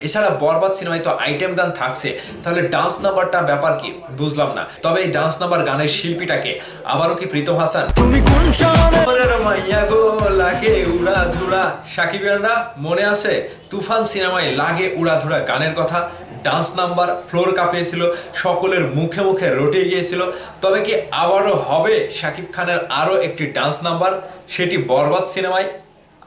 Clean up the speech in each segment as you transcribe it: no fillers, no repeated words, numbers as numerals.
এছাড়া বরবাদ সিনেমায় তো আইটেম গান থাকছে, তাহলে ডান্স নাম্বারটার ব্যাপার কি বুঝলাম না। তবে এই ডান্স নাম্বার গানের শিল্পীটাকে আবারও কি প্রীতম হাসান? লাগে উড়াধুরা সাকিবিয়ানরা মনে আছে তুফান সিনেমায় লাগে উড়াধুরা গানের কথা? ডান্স নাম্বার ফ্লোর কাঁপিয়েছিল, সকলের মুখে মুখে রটে গিয়েছিল। তবে কি আবারও হবে শাকিব খানের আরও একটি ডান্স নাম্বার, সেটি বরবাদ সিনেমায়?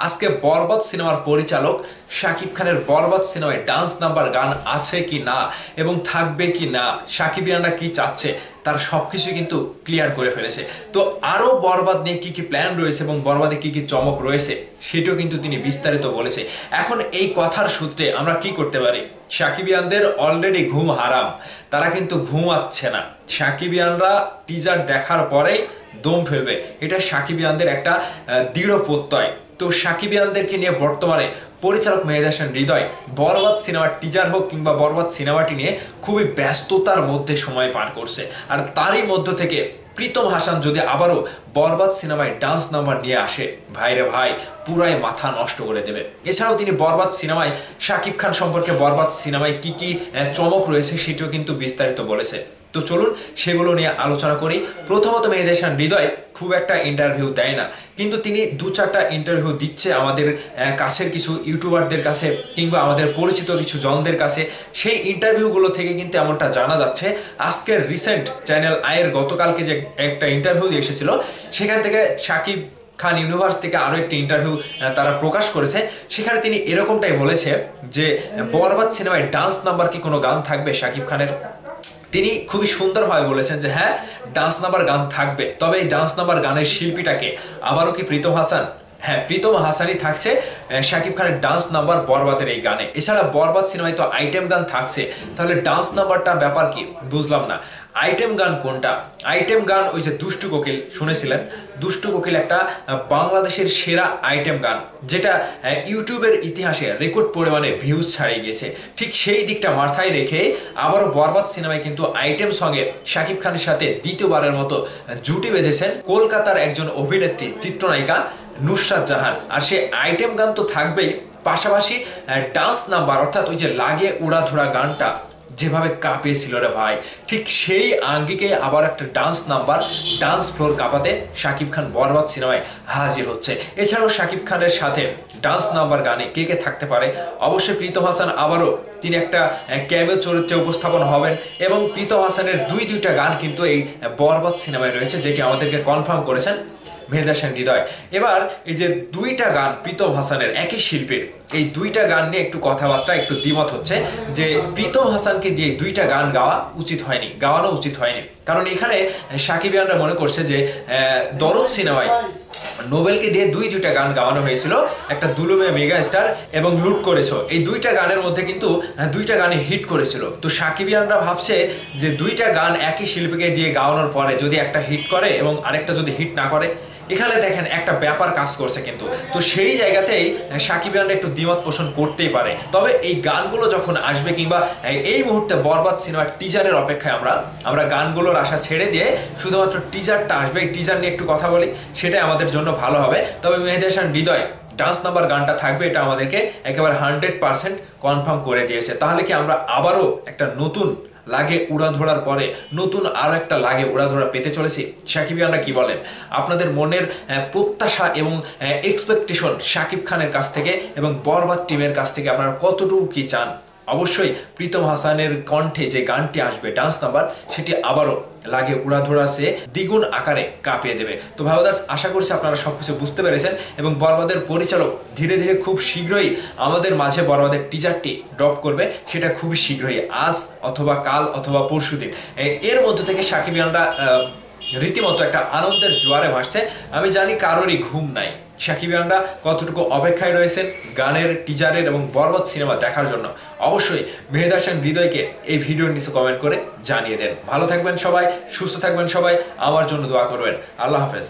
আজকে বরবাদ সিনেমার পরিচালক শাকিব খানের বরবাদ সিনেমায় ডান্স নাম্বার গান আছে কি না এবং থাকবে কি না, সাকিবিয়ানরা কি চাচ্ছে তার সবকিছু কিন্তু ক্লিয়ার করে ফেলেছে। তো আরও বরবাদ নিয়ে কি কি প্ল্যান রয়েছে এবং বরবাদে কি কি চমক রয়েছে সেটাও কিন্তু তিনি বিস্তারিত বলেছে। এখন এই কথার সূত্রে আমরা কি করতে পারি? সাকিবিয়ানদের অলরেডি ঘুম হারাম, তারা কিন্তু ঘুমাচ্ছে না। সাকিবিয়ানরা টিজার দেখার পরেই দম ফেলবে, এটা সাকিবিয়ানদের একটা দৃঢ় প্রত্যয়। তো সাকিবিয়ানদেরকে নিয়ে বর্তমানে পরিচালক মেহেদী হাসান হৃদয় বরবাদ সিনেমার টিজার হোক কিংবা বরবাদ সিনেমাটি নিয়ে খুবই ব্যস্ততার মধ্যে সময় পার করছে। আর তারই মধ্য থেকে প্রীতম হাসান যদি আবারও বরবাদ সিনেমায় ডান্স নাম্বার নিয়ে আসে, ভাইরে ভাই পুরাই মাথা নষ্ট করে দেবে। এছাড়াও তিনি বরবাদ সিনেমায় শাকিব খান সম্পর্কে বরবাদ সিনেমায় কি কি চমক রয়েছে সেটিও কিন্তু বিস্তারিত বলেছে। তো চলুন সেগুলো নিয়ে আলোচনা করি। প্রথমত মেহেদী হাসান হৃদয় খুব একটা ইন্টারভিউ দেয় না, কিন্তু তিনি 2-4টা ইন্টারভিউ দিচ্ছে আমাদের কাছের কিছু ইউটিউবারদের কাছে কিংবা আমাদের পরিচিত কিছু জনদের কাছে। সেই ইন্টারভিউগুলো থেকে কিন্তু এমনটা জানা যাচ্ছে, আজকের রিসেন্ট চ্যানেল আয়ের গতকালকে যে একটা ইন্টারভিউ দিয়ে এসেছিল সেখান থেকে শাকিব খান ইউনিভার্স থেকে আরও একটি ইন্টারভিউ তারা প্রকাশ করেছে। সেখানে তিনি এরকমটাই বলেছে যে বরবাদ সিনেমায় ডান্স নাম্বার কি কোনো গান থাকবে শাকিব খানের? তিনি খুবই সুন্দরভাবে বলেছেন যে হ্যাঁ, ডান্স নাম্বার গান থাকবে। তবে এই ডান্স নাম্বার গানের শিল্পীটাকে আবারও কি প্রীতম হাসান? হ্যাঁ, প্রীতম হাসানই থাকছে শাকিব খানের ডান্স নাম্বার বরবাদের এই গানে। এছাড়া বরবাদ সিনেমায় তো আইটেম গান থাকছে, তাহলে ডান্স নাম্বারটার ব্যাপার কি বুঝলাম না। আইটেম গান কোনটা? আইটেম গান ওই যে দুষ্টু কোকিল শুনেছিলেন, দুষ্টু কোকিল একটা বাংলাদেশের সেরা আইটেম গান, যেটা ইউটিউবের ইতিহাসে রেকর্ড পরিমাণে ভিউজ ছাড়িয়ে গেছে। ঠিক সেই দিকটা মাথায় রেখে আবারও বরবাদ সিনেমায় কিন্তু আইটেম সঙ্গে শাকিব খানের সাথে দ্বিতীয়বারের মতো জুটি বেঁধেছেন কলকাতার একজন অভিনেত্রী, চিত্রনায়িকা নুসরাত জাহান। আর সে আইটেম গান তো থাকবেই, পাশাপাশি ডান্স নাম্বার, অর্থাৎ ওই যে লাগে উড়াধুরা গানটা যেভাবে কাঁপিয়েছিল রে ভাই, ঠিক সেই আঙ্গিকে আবার একটা ডান্স নাম্বার, ডান্স ফ্লোর কাঁপাতে শাকিব খান বরবাদ সিনেমায় হাজির হচ্ছে। এছাড়াও শাকিব খানের সাথে ডান্স নাম্বার গানে কে কে থাকতে পারে? অবশ্যই প্রীতম হাসান আবারও তিনি একটা ক্যামিও চরিত্রে উপস্থাপন হবেন এবং প্রীতম হাসানের দুইটা গান কিন্তু এই বরবাদ সিনেমায় রয়েছে, যেটি আমাদেরকে কনফার্ম করেছেন মেহেদী হাসান হৃদয়। এবার এই যে 2টা গান প্রীতম হাসানের একই শিল্পীর, এই 2টা গান নিয়ে একটু কথাবার্তা, একটু দ্বিমত হচ্ছে যে প্রীতম হাসানকে দিয়ে 2টা গান গাওয়া উচিত হয়নি, গাওয়ানো উচিত হয়নি। কারণ এখানে সাকিবিয়ানরা মনে করছে যে দরদ সিনেমায় নোবেলকে দিয়ে 2টা গান গাওয়ানো হয়েছিল, একটা দুলুমে মেগা স্টার এবং লুট করেছো। এই 2টা গানের মধ্যে কিন্তু 2টা গানে হিট করেছিল। তো সাকিবিয়ানরা ভাবছে যে 2টা গান একই শিল্পীকে দিয়ে গাওয়ানোর পরে যদি একটা হিট করে এবং আরেকটা যদি হিট না করে, এখানে দেখেন একটা ব্যাপার কাজ করছে কিন্তু। তো সেই জায়গাতেই সাকিবিয়ানরা একটু দ্বিমত পোষণ করতেই পারে। তবে এই গানগুলো যখন আসবে কিংবা এই মুহূর্তে বরবাদ সিনেমার টিজারের অপেক্ষায় আমরা গানগুলোর আশা ছেড়ে দিয়ে শুধুমাত্র টিজারটা আসবে, এই টিজার নিয়ে একটু কথা বলি, সেটাই আমাদের জন্য ভালো হবে। তবে মেহেদী হাসান হৃদয় ডান্স নাম্বার গানটা থাকবে, এটা আমাদেরকে একেবারে 100% কনফার্ম করে দিয়েছে। তাহলে কি আমরা আবারও একটা নতুন লাগে উড়াধরার পরে নতুন আরো একটা লাগে উড়াধরা পেতে চলেছি? সাকিবিয়ানরা কি বলেন? আপনাদের মনের প্রত্যাশা এবং এক্সপেকটেশন শাকিব খানের কাছ থেকে এবং বরবাদ টিমের কাছ থেকে আপনারা কতটুকু কি চান? অবশ্যই প্রীতম হাসানের কণ্ঠে যে গানটি আসবে ডান্স নাম্বার, সেটি আবারও লাগে উড়াধরা সে দ্বিগুণ আকারে কাঁপিয়ে দেবে। তো ভাইবাদার্স, আশা করছি আপনারা সবকিছু বুঝতে পেরেছেন এবং বরবাদের পরিচালক ধীরে ধীরে খুব শীঘ্রই আমাদের মাঝে বরবাদের টিজারটি ড্রপ করবে, সেটা খুবই শীঘ্রই, আজ অথবা কাল অথবা পরশুদিন। এর মধ্যে থেকে সাকিবিয়ানরা রীতিমতো একটা আনন্দের জোয়ারে ভাসছে। আমি জানি কারোরই ঘুম নাই। সাকিবিয়ানরা কতটুকু অপেক্ষায় রয়েছেন গানের, টিজারের এবং বরবাদ সিনেমা দেখার জন্য? অবশ্যই মেহেদী হাসান হৃদয়কে এই ভিডিওর নিচে কমেন্ট করে জানিয়ে দেন। ভালো থাকবেন সবাই, সুস্থ থাকবেন সবাই, আমার জন্য দোয়া করবেন। আল্লাহ হাফেজ।